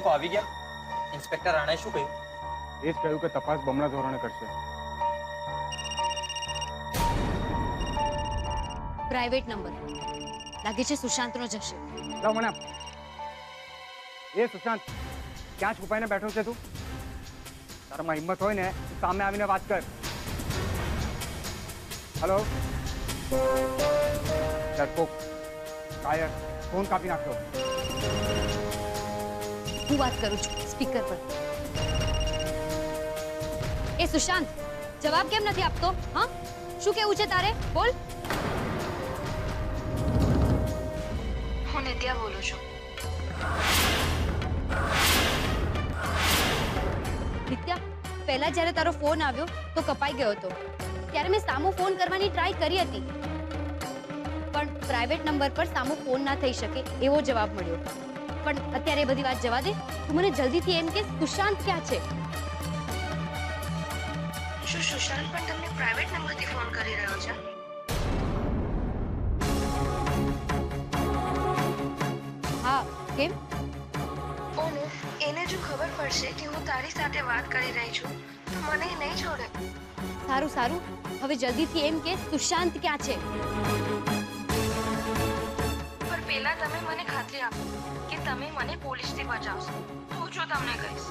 લોકો આવી ગયા? ઇન્સ્પેક્ટર રાણાએ શું કહ્યું? એ જ કહ્યું કે તપાસ બમણા ધોરણે કરશે. પ્રાઇવેટ નંબર લાગે છે સુશાંતનો જ હશે. લાવ મને આપ. એ સુશાંત, ક્યાં છુપાઈને બેઠો છે તું? તારામાં હિંમત હોય ને સામે આવીને વાત કર. હેલો, ડરપોક, કાયર, ફોન કાપી નાખ્યો. હું વાત કરું છું સ્પીકર પર. એ સુશાંત, જવાબ કેમ નથી આપતો? હા, શું કેવું છે તારે? બોલ. હું નિત્યા બોલું છું. નિત્યા, પહેલા જ્યારે તારો ફોન આવ્યો તો કપાઈ ગયો હતો. ત્યારે મેં સામો ફોન કરવાની ટ્રાય કરી હતી, પણ પ્રાઇવેટ નંબર પર સામો ફોન ના થઈ શકે એવો જવાબ મળ્યો. પણ અત્યારે એ બધી વાત જવા દે. તું મને જલ્દીથી એમ કે સુશાંત ક્યાં છે? શું સુશાંત પણ તમને પ્રાઇવેટ નંબરથી ફોન કરી રહ્યો છે? હા, કેમ? ઓનો, એને જો ખબર પડશે કે હું તારી સાથે વાત કરી રહી છું તો મને નહીં છોડે. સારું સારું, હવે જલ્દીથી એમ કે સુશાંત ક્યાં છે? પણ પહેલા તમે મને ખાતરી આપો કે તમે મને પોલીસથી બચાવશો, તો જો તમને કહીશ.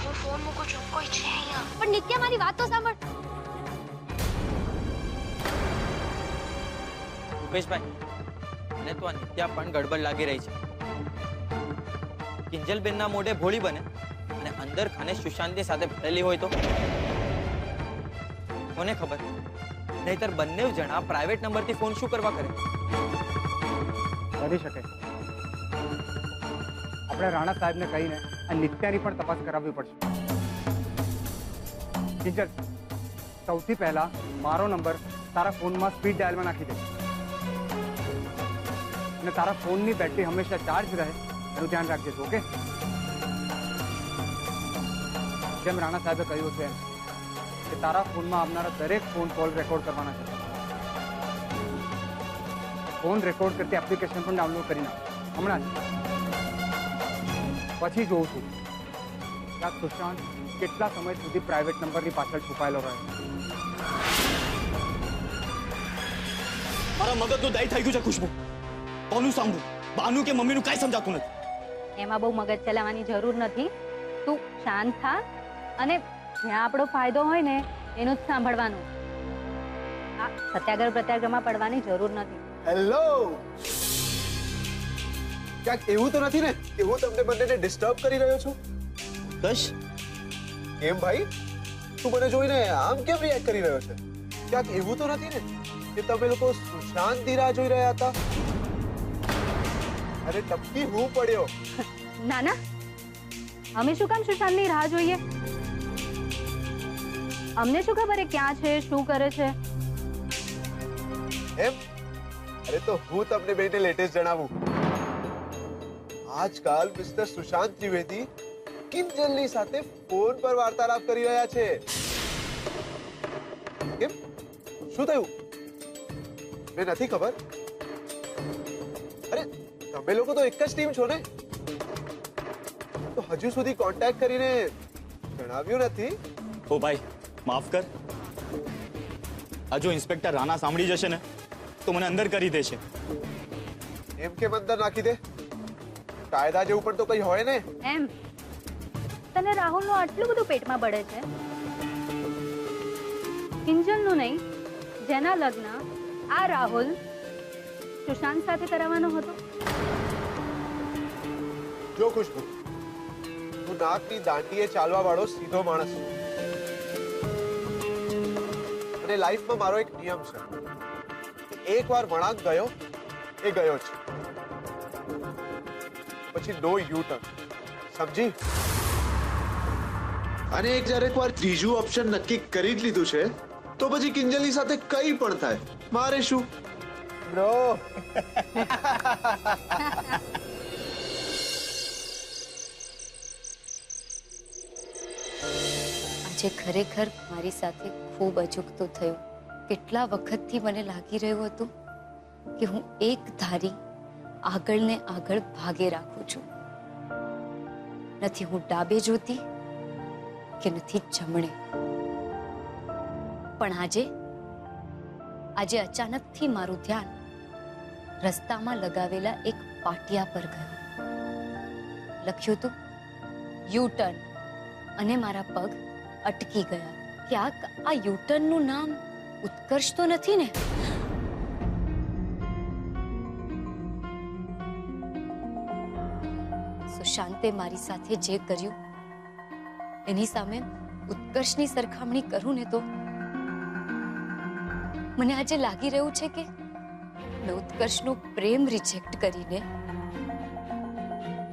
હું ફોન મૂકું છું, કોઈ છે અહીંયા? પણ નિત્યા, મારી વાત તો સાંભળ. રૂપેશભાઈ, મને તો આ નિત્યા પણ ગડબડ લાગી રહી છે. કિંજલબેનના મોઢે ભોળી બને અને અંદર ખાને સુશાંતની સાથે ભરેલી હોય તો કોને ખબર? નહીતર બંને જણા પ્રાઇવેટ નંબરથી ફોન શું કરવા કરે? કરી શકે. આપણે રાણા સાહેબને કહીને આ નિત્યાની પણ તપાસ કરાવવી પડશે. કિંજલ, સૌથી પહેલા મારો નંબર તારા ફોનમાં સ્પીડ ડાયલમાં નાખી દે અને તારા ફોનની બેટરી હંમેશા ચાર્જ રહે એનું ધ્યાન રાખજે. ઓકે? જેમ રાણા સાહેબે કહ્યું છે કે તારા ફોનમાં આવનારા દરેક ફોન કોલ રેકોર્ડ કરવાના છે. ફોન રેકોર્ડ કરતી એપ્લિકેશન પણ ડાઉનલોડ કરી નાખ હમણાં જ. પછી જોઉં છું કે આ સુશાંત કેટલા સમય સુધી પ્રાઇવેટ નંબરની પાછળ છુપાયેલો રહે. મારા મગજનું દાઈ થઈ ગયું છે ખુશ્બુ. કોનું સાંભળું? બાનું કે મમ્મીનું કાંઈ સમજાતું નથી. એમાં બહુ મગજ ચલાવવાની જરૂર નથી. તું શાંત થા અને જ્યાં આપણો ફાયદો હોય ને એનું જ સાંભળવાનું. આ સત્યાગ્રહ પ્રત્યાગ્રહમાં પડવાની જરૂર નથી. હેલો, ક્યાંક એવું તો નથી ને કે હું તમને બંનેને ડિસ્ટર્બ કરી રહ્યો છું? કશ કેમ ભાઈ, તું મને જોઈને આમ કેમ રિએક્ટ કરી રહ્યો છે? ક્યાંક એવું તો નથી ને કે તમે લોકો સુશાંતની રાહ જોઈ રહ્યા હતા? અરે ટપકી, હું પડ્યો. ના ના, અમે શું કામ સુશાંતની રાહ જોઈએ? અમને શું ખબર એ ક્યાં છે, શું કરે છે? એમ? અરે તો હું તમને બેને લેટેસ્ટ જણાવું. આજકાલ મિસ્ટર સુશાંત ત્રિવેદી કિંજલની સાથે ફોન પર વાર્તાલાપ કરી રહ્યા છે. કેમ, શું થયું? મેં નથી ખબર? અરે તમે લોકો તો એક જ ટીમ છો ને? તો હજુ સુધી કોન્ટેક્ટ કરીને જણાવ્યું નથી? ઓ ભાઈ, માફ કર. આ જો ઇન્સ્પેક્ટર રાણા સાંભળી જશે ને તો મને અંદર કરી દેશે. એમ કેમ અંદર નાખી દે? કાયદા જેવું પણ તો કઈ હોય ને. એમ તને રાહુલનું આટલું બધું પેટમાં બળે છે? કિંજલનું નહીં, જેના લગ્ન આ રાહુલ સુશાંત સાથે કરાવવાનો હતો. જો ખુશ્બુ, હું નાકની દાંડીએ ચાલવા વાળો સીધો માણસ છું અને લાઈફમાં મારો એક નિયમ છે. એકવાર વળાંક ગયો એ ગયો છે, પછી નો યુ ટર્ન. સમજી? અને એકવાર ત્રીજું ઓપ્શન નક્કી કરી જ લીધું છે તો પછી કિંજલની સાથે કઈ પણ થાય, મારે શું બ્રો? આજે ખરેખર મારી સાથે ખૂબ અજુગતું થયું. કેટલા વખતથી મને લાગી રહ્યું હતું કે હું એક ધારી આગળ ને આગળ ભાગે રાખું છું, નથી હું ડાબે જોતી કે નથી જમણે, પણ આજે અચાનકથી મારું ધ્યાન રસ્તામાં લગાવેલા એક પાટિયા પર ગયું. લખ્યું હતું યુ ટર્ન અને મારા પગ અટકી ગયા. ક્યાંક આ યુ ટર્નનું નામ ઉત્કર્ષ તો નથી ને? સુશાંતે મારી સાથે જે કર્યું એની સામે ઉત્કર્ષની સરખામણી કરું ને તો મને આજે લાગી રહ્યું છે કે મેં ઉત્કર્ષનો પ્રેમ રિજેક્ટ કરીને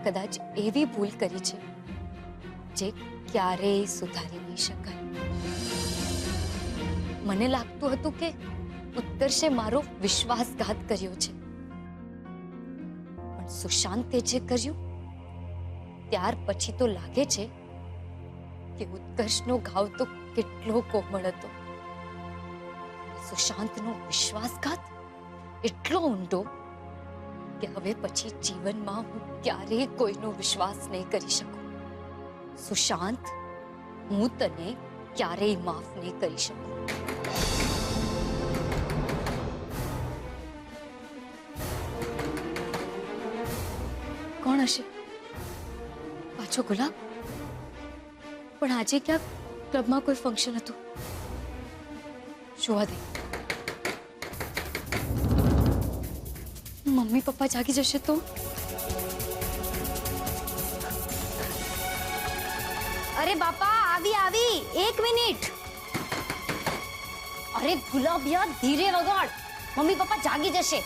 કદાચ એવી ભૂલ કરી છે જે ક્યારેય સુધારી નહીં શકાય. મને લાગતું હતું કે ઉત્કર્ષે મારો વિશ્વાસઘાત કર્યો છે, પણ સુશાંતે જે કર્યું ત્યાર પછી તો લાગે છે કે ઉત્કર્ષનો ઘાવ તો કેટલો કોમળ હતો. સુશાંતનો વિશ્વાસઘાત એટલો ઊંડો કે હવે પછી જીવનમાં હું ક્યારેય કોઈનો વિશ્વાસ નહીં કરી શકું. સુશાંત, હું તને ક્યારેય માફ નહીં કરી શકું. કોણ હશે? પાછો ગુલાબ? પણ આજે ક્યાંક ક્લબમાં કોઈ ફંક્શન હતું. જોવા દે. મમ્મી પપ્પા જાગી જશે તો? અરે બાપા, આવી 1 મિનિટ. અરે ગુલાબ યાર, ધીરે વગાડ, મમ્મી પપ્પા જાગી જશે.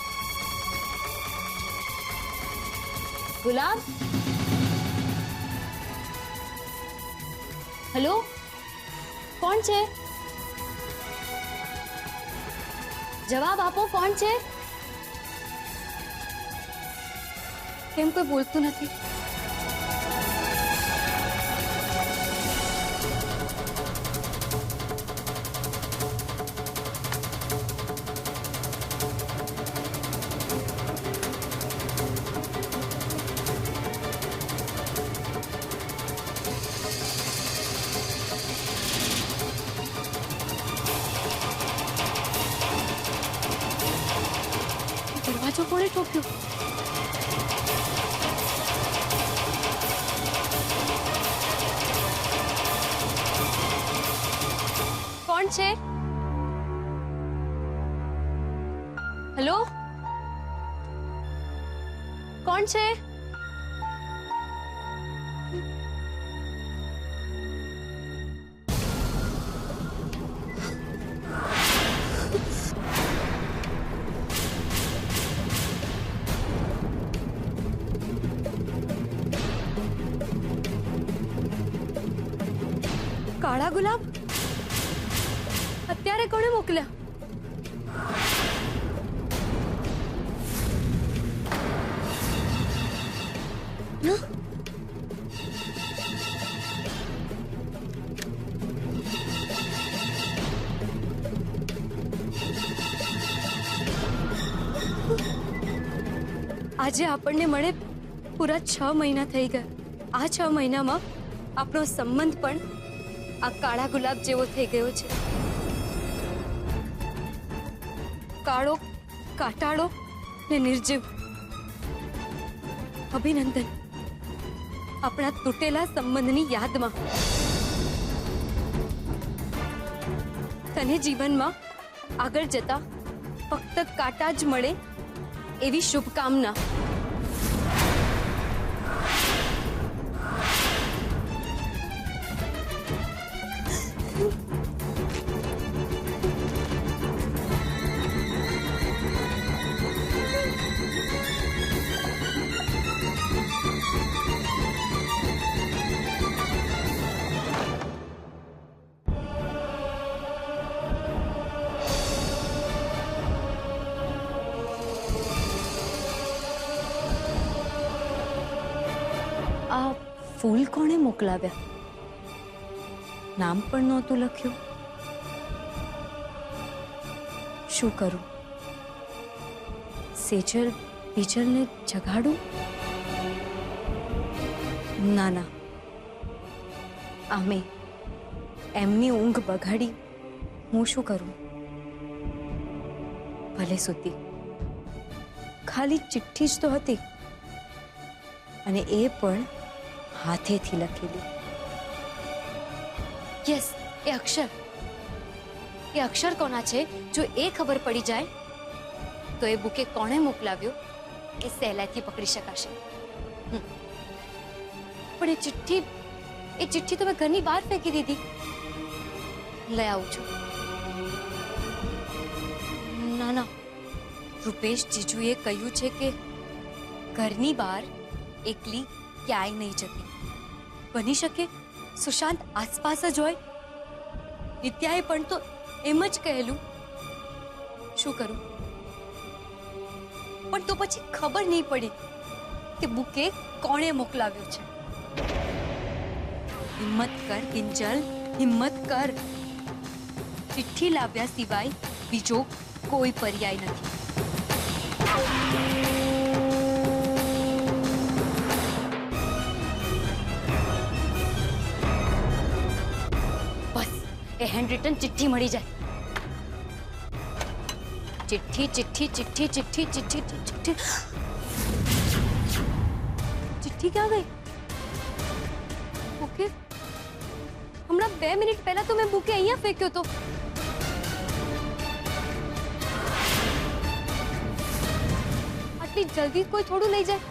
ગુલાબ, હેલો, કોણ છે? જવાબ આપો, કોણ છે? કેમ કોઈ બોલતું નથી? દરવાજો કોણે ઠોક્યો? કોણ છે? હેલો, કોણ છે? કાળા ગુલાબ? અત્યારે કોણે મોકલ્યા? આજે આપણને મળે પૂરા 6 મહિના થઈ ગયા. આ 6 મહિનામાં આપણો સંબંધ પણ આ કાળા ગુલાબ જેવો થઈ ગયો છે. કાળો, કાટાળો ને નિર્જીવ. અભિનંદન આપણા તૂટેલા સંબંધની યાદમાં. તને જીવનમાં આગળ જતા ફક્ત કાંટા જ મળે એવી શુભકામના. આ ફૂલ કોણે મોકલાવ્યા? નામ પણ નહોતું લખ્યું. શું કરું? સેજલ બીજલને જગાડું? ના ના, આમે એમની ઊંઘ બગાડી હું શું કરું? ભલે સૂતી, ખાલી ચિઠ્ઠી જ તો હતી, અને એ પણ હાથેથી લખેલી. યસ, એ અક્ષર કોના છે જો એ ખબર પડી જાય તો એ બુકે કોણે મોકલાવ્યો એ સહેલાઈથી પકડી શકાશે. પણ એ ચિઠ્ઠી તો મેં ઘરની બહાર ફેંકી દીધી. લઈ આવું છું. ના, રૂપેશ જીજુએ કહ્યું છે કે ઘરની બહાર એકલી ક્યાંય નહીં જતી. બની શકે સુશાંત આસપાસ જ હોય. નિત્યાએ પણ તો એમ જ કહેલું. શું કરું? પણ તો પછી ખબર નહીં પડી કે બુકે કોણે મોકલાવ્યો છે. હિંમત કર કિંજલ, હિંમત કર. ચિઠ્ઠી લાવ્યા સિવાય બીજો કોઈ પર્યાય નથી. બસ એ હેન્ડ રિટન ચિઠ્ઠી મળી જાય. ચિઠ્ઠી ક્યાં ગઈ? બુકે હમણાં 2 મિનિટ પહેલા તો મેં બુકે અહીંયા ફેંક્યો તો. આટલી જલ્દી કોઈ થોડું લઈ જાય?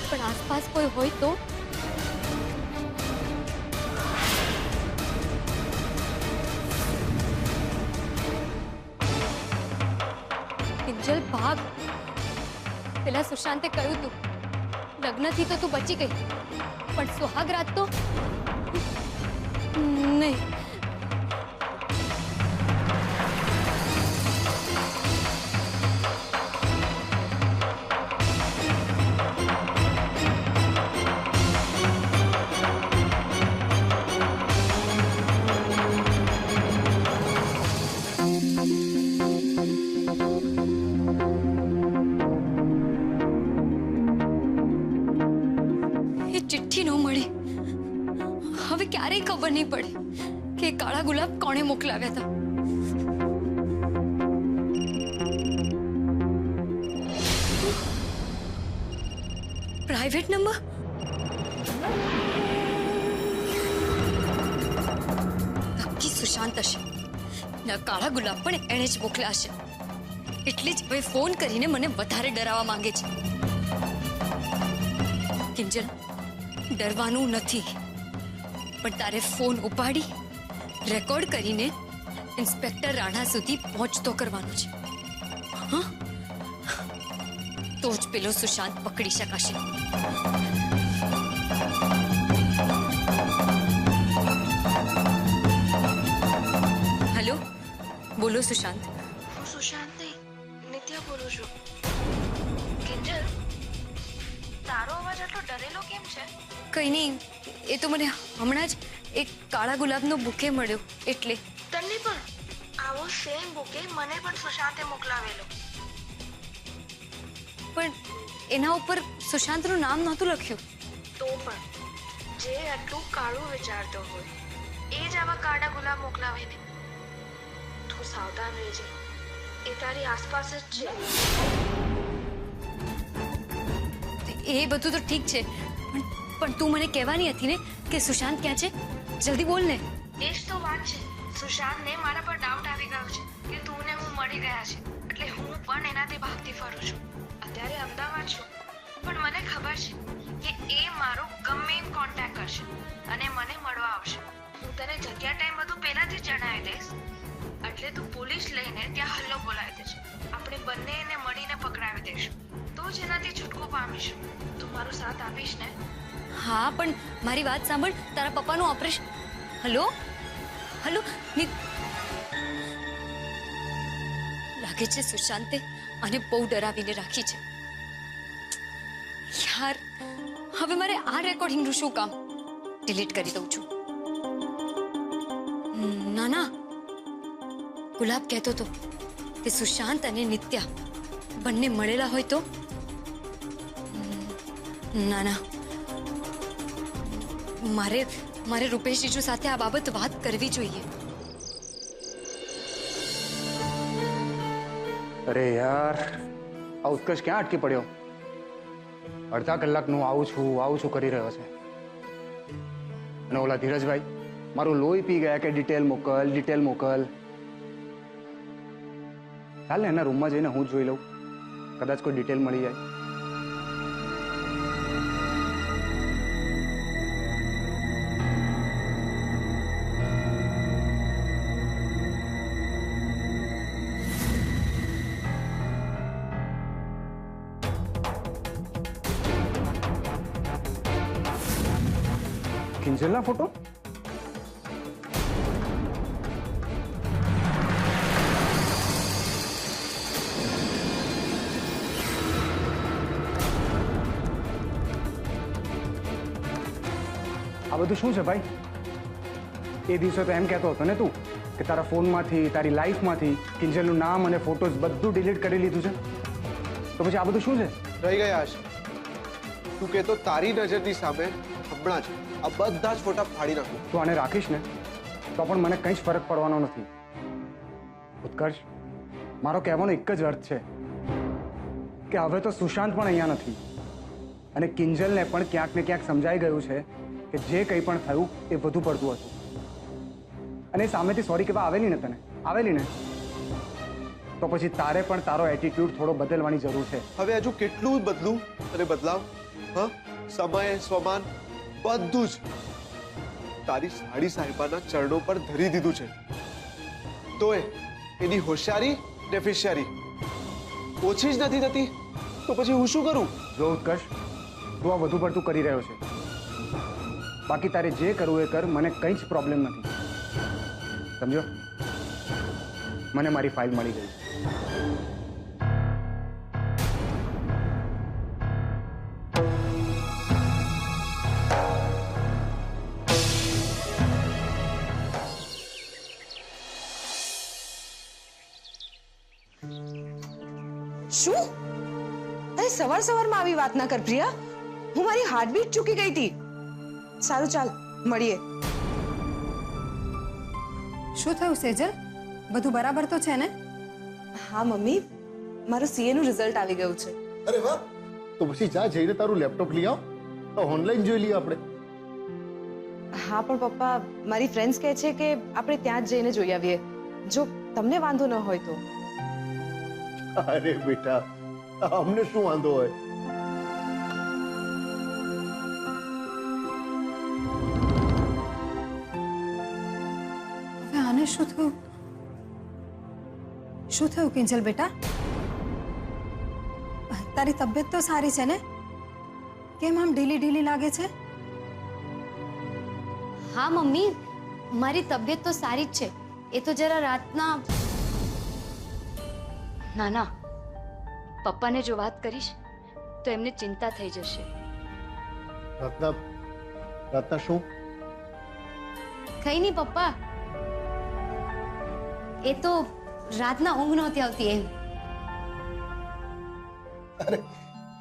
પણ આસપાસ કોઈ હોય તો? કિંજલ ભાગ. પેલા સુશાંતે કહ્યું તું લગ્નથી તો તું બચી ગઈ, પણ સુહાગરાત તો નહીં. ચિઠ્ઠી ન મળી. હવે ક્યારેય ખબર નહીં પડે કે કાળા ગુલાબ કોણે મોકલાવ્યા હતા. Private number? નક્કી સુશાંત હશે. ના કાળા ગુલાબ પણ એણે જ મોકલ્યા હશે. એટલે જ હવે ફોન કરીને મને વધારે ડરાવવા માંગે છે. કિંજલ, ડરવાનું નથી, પણ તારે ફોન ઉપાડી રેકોર્ડ કરીને ઇન્સ્પેક્ટર રાણા સુધી પહોંચતો કરવાનો છે. હા, તો જ પેલો સુશાંત પકડી શકાશે. હેલો, બોલો સુશાંત. હું સુશાંત નહીં, નિત્યા બોલું છું. કિંજલ, તારો અવાજ આટલો ડરેલો કેમ છે? કઈ નહીં, એ તો મને હમણાં જ એક કાળા ગુલાબનો બુકે મળ્યો એટલે. તને પણ આવો સેમ બુકે મને પણ સુશાંતે મોકલાવેલો. પણ એના ઉપર સુશાંતનું નામ નહોતું લખ્યું. તો પણ જે આટલું કાળું વિચારતો હોય એ જ આવા કાળા ગુલાબ મોકલાવે ને. તું સાવધાન રહેજે, એ તારી આસપાસ જ છે. એ બધું તો ઠીક છે, પણ તું મને કહેવાની હતી ને કે સુશાંત ક્યાં છે? જલ્દી બોલ ને. એ જ તો વાત છે. સુશાંતને મારા પર ડાઉટ આવી ગયો છે કે તું ને હું મળી ગયા છે, એટલે હું પણ એનાથી ભાગતી ફરું છું. અત્યારે અમદાવાદ છું, પણ મને ખબર છે કે એ મારો ગમે એમ કોન્ટેક્ટ કરશે અને મને મળવા આવશે. હું તને જગ્યા ટાઈમ બધું પહેલાથી જ જણાવી દઈશ, એટલે તું પોલીસ લઈને ત્યાં હલ્લો બોલાવી દેજે. આપણે બંને એને મળીને પકડાવી દઈશું, તો જ એનાથી છૂટકો પામીશું. તું મારો સાથ આપીશ ને? હા, પણ મારી વાત સાંભળ. તારા પપ્પાનું ઓપરેશન. Hello hello. લાગે છે સુશાંતે આને બહુ ડરાવીને રાખી છે. યાર, હવે મારે આ રેકોર્ડિંગનું શું કામ? ડિલીટ કરી દઉં છું. ના, ગુલાબ કહેતો હતો કે સુશાંત અને નિત્યા બંને મળેલા હોય તો? ના ના, મારે રૂપેશ જીજુ સાથે આ બાબત વાત કરવી જોઈએ. અરે યાર, આ ઉત્કર્ષ ક્યાં અટકી પડ્યો? અડધા કલાકનું આવું છું કરી રહ્યો છે. અને ઓલા ધીરજભાઈ મારું લોહી પી ગયા કે ડિટેલ મોકલ. ચાલ ને એના રૂમમાં જઈને હું જોઈ લઉં, કદાચ કોઈ ડિટેલ મળી જાય. કિંજલના ફોટો? આ બધું શું છે ભાઈ? એ દિવસે તો એમ કહેતો હતો ને તું કે તારા ફોનમાંથી, તારી લાઈફમાંથી કિંજલનું નામ અને ફોટોઝ બધું ડિલીટ કરી લીધું છે. તો પછી આ બધું શું છે? રહી ગયા હશે. તું કહેતો તારી નજરની સામે હમણાં જ આ બધા જ ફોટા ફાડી નાખું. તું આને રાખીશ ને તો પણ મને કંઈ જ ફરક પડવાનો નથી. ઉત્કર્ષ, મારો કહેવાનો એક જ અર્થ છે કે હવે તો સુશાંત પણ અહીંયા નથી અને કિંજલને પણ ક્યાંક ને ક્યાંક સમજાઈ ગયું છે કે જે કંઈ પણ થયું એ વધુ પડતું હતું. અને એ સામેથી સોરી કહેવા આવેલી ને તને, આવેલી ને, તો પછી તારે પણ તારો એટીટ્યુડ થોડો બદલવાની જરૂર છે. હવે હજુ કેટલું બદલું અને બદલાવ? હા, સમય, સ્વમાન બધું જ તારી સાડી સાહેબાના ચરણો પર ધરી દીધું છે. તોય એની હોશિયારી ને ફિશિયારી ઓછી જ નથી થતી. તો પછી હું શું કરું? જો ઉત્કર્ષ, તું આ વધુ પડતું કરી રહ્યો છે. બાકી તારે જે કરવું એ કર, મને કંઈ જ પ્રોબ્લેમ નથી. સમજો? મને મારી ફાઇલ મળી ગઈ. શું? અરે સવારમાં આવી વાત ના કર પ્રિયા. હું મારી હાર્ટબીટ ચૂકી ગઈ હતી. સારું ચાલ મળીએ. શું થયું સેજલ? બધું બરાબર તો છે ને? હા મમ્મી, મારું સીએ નું રિઝલ્ટ આવી ગયું છે. અરે વાહ, તો પછી જા જઈને તારું લેપટોપ લઈ આવ, તો ઓનલાઈન જોઈ લઈએ આપણે. હા પણ પપ્પા, મારી ફ્રેન્ડ્સ કહે છે કે આપણે ત્યાં જ જઈને જોઈ આવીએ, જો તમને વાંધો ન હોય તો. અરે બેટા, અમને શું વાંધો હોય? હવે આને શું થયું? શું થયું કિંજલ બેટા? તારી તબિયત તો સારી છે ને? કેમ આમ ઢીલી લાગે છે? હા મમ્મી, મારી તબિયત તો સારી જ છે. એ તો જરા રાતના... ના, પપ્પાને જો વાત કરીશ તો એમને ચિંતા થઈ જશે. રાતના શું? કઈ નહીં પપ્પા, એ તો રાતના ઊંઘ નહોતી આવતી એમ. અરે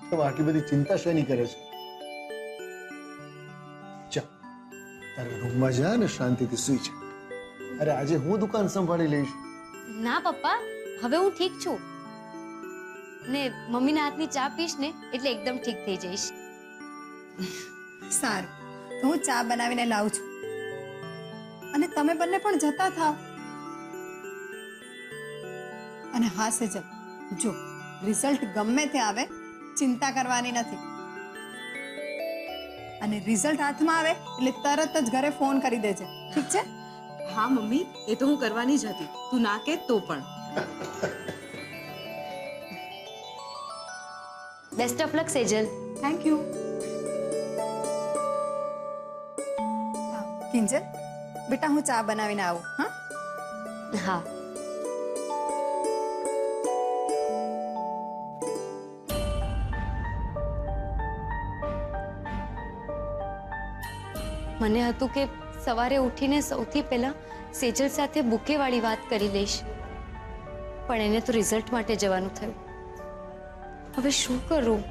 તમે આટલી બધી ચિંતા શેની કરે છે? જા તારા રૂમમાં જા ને શાંતિથી સૂઈ જા. અરે આજે હું દુકાન સંભાળી લઈશ. ના પપ્પા, હવે હું ઠીક છું ને મમ્મીના હાથની ચા પીશ ને એટલે એકદમ ઠીક થઈ જઈશ. સારું, તો હું ચા બનાવીને લાવું છું અને તમે બંને પણ જતા થાવ. અને હા સેજલ, જો રિઝલ્ટ ગમે તે આવે, ચિંતા કરવાની નથી. અને રિઝલ્ટ હાથમાં આવે એટલે તરત જ ઘરે ફોન કરી દેજે, ઠીક છે? હા મમ્મી, એ તો હું કરવાની જ હતી. તું ના કે તો પણ. Best of luck Sejal. Thank you. Kinjal બેટા, હું ચા બનાવીને આવું. હા હા. મને હતું કે સવારે ઉઠીને સૌથી પહેલા સેજલ સાથે બુકે વાળી વાત કરી લઈશ, પણ એને તો રિઝલ્ટ માટે જવાનું થયું. હવે શું કરું?